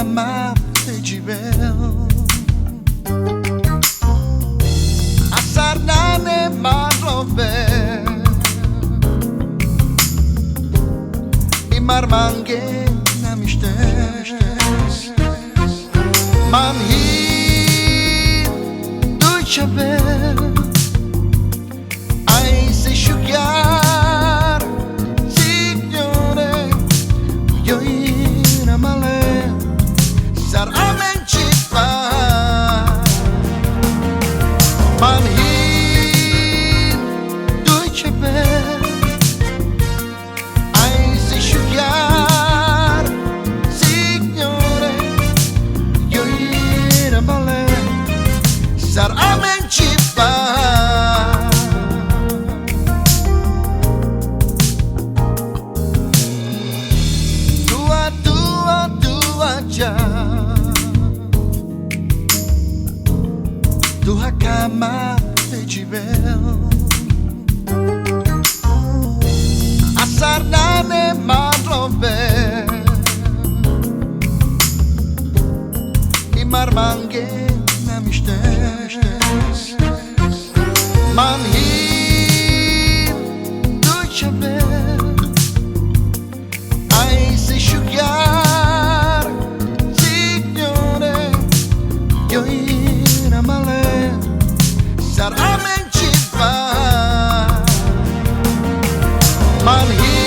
cama de bel a sarnane marlove i marmange na miște man hi duce bel ai se șuchiar signore io in amale sar amencipa man hi duce bel ai se șuchiar signore io in amale sar amencipa Duha cama de bel a sarnane marlove i marmange na miște man hi duce bel ai se șuchiar signore io in amale sar amencipa man hi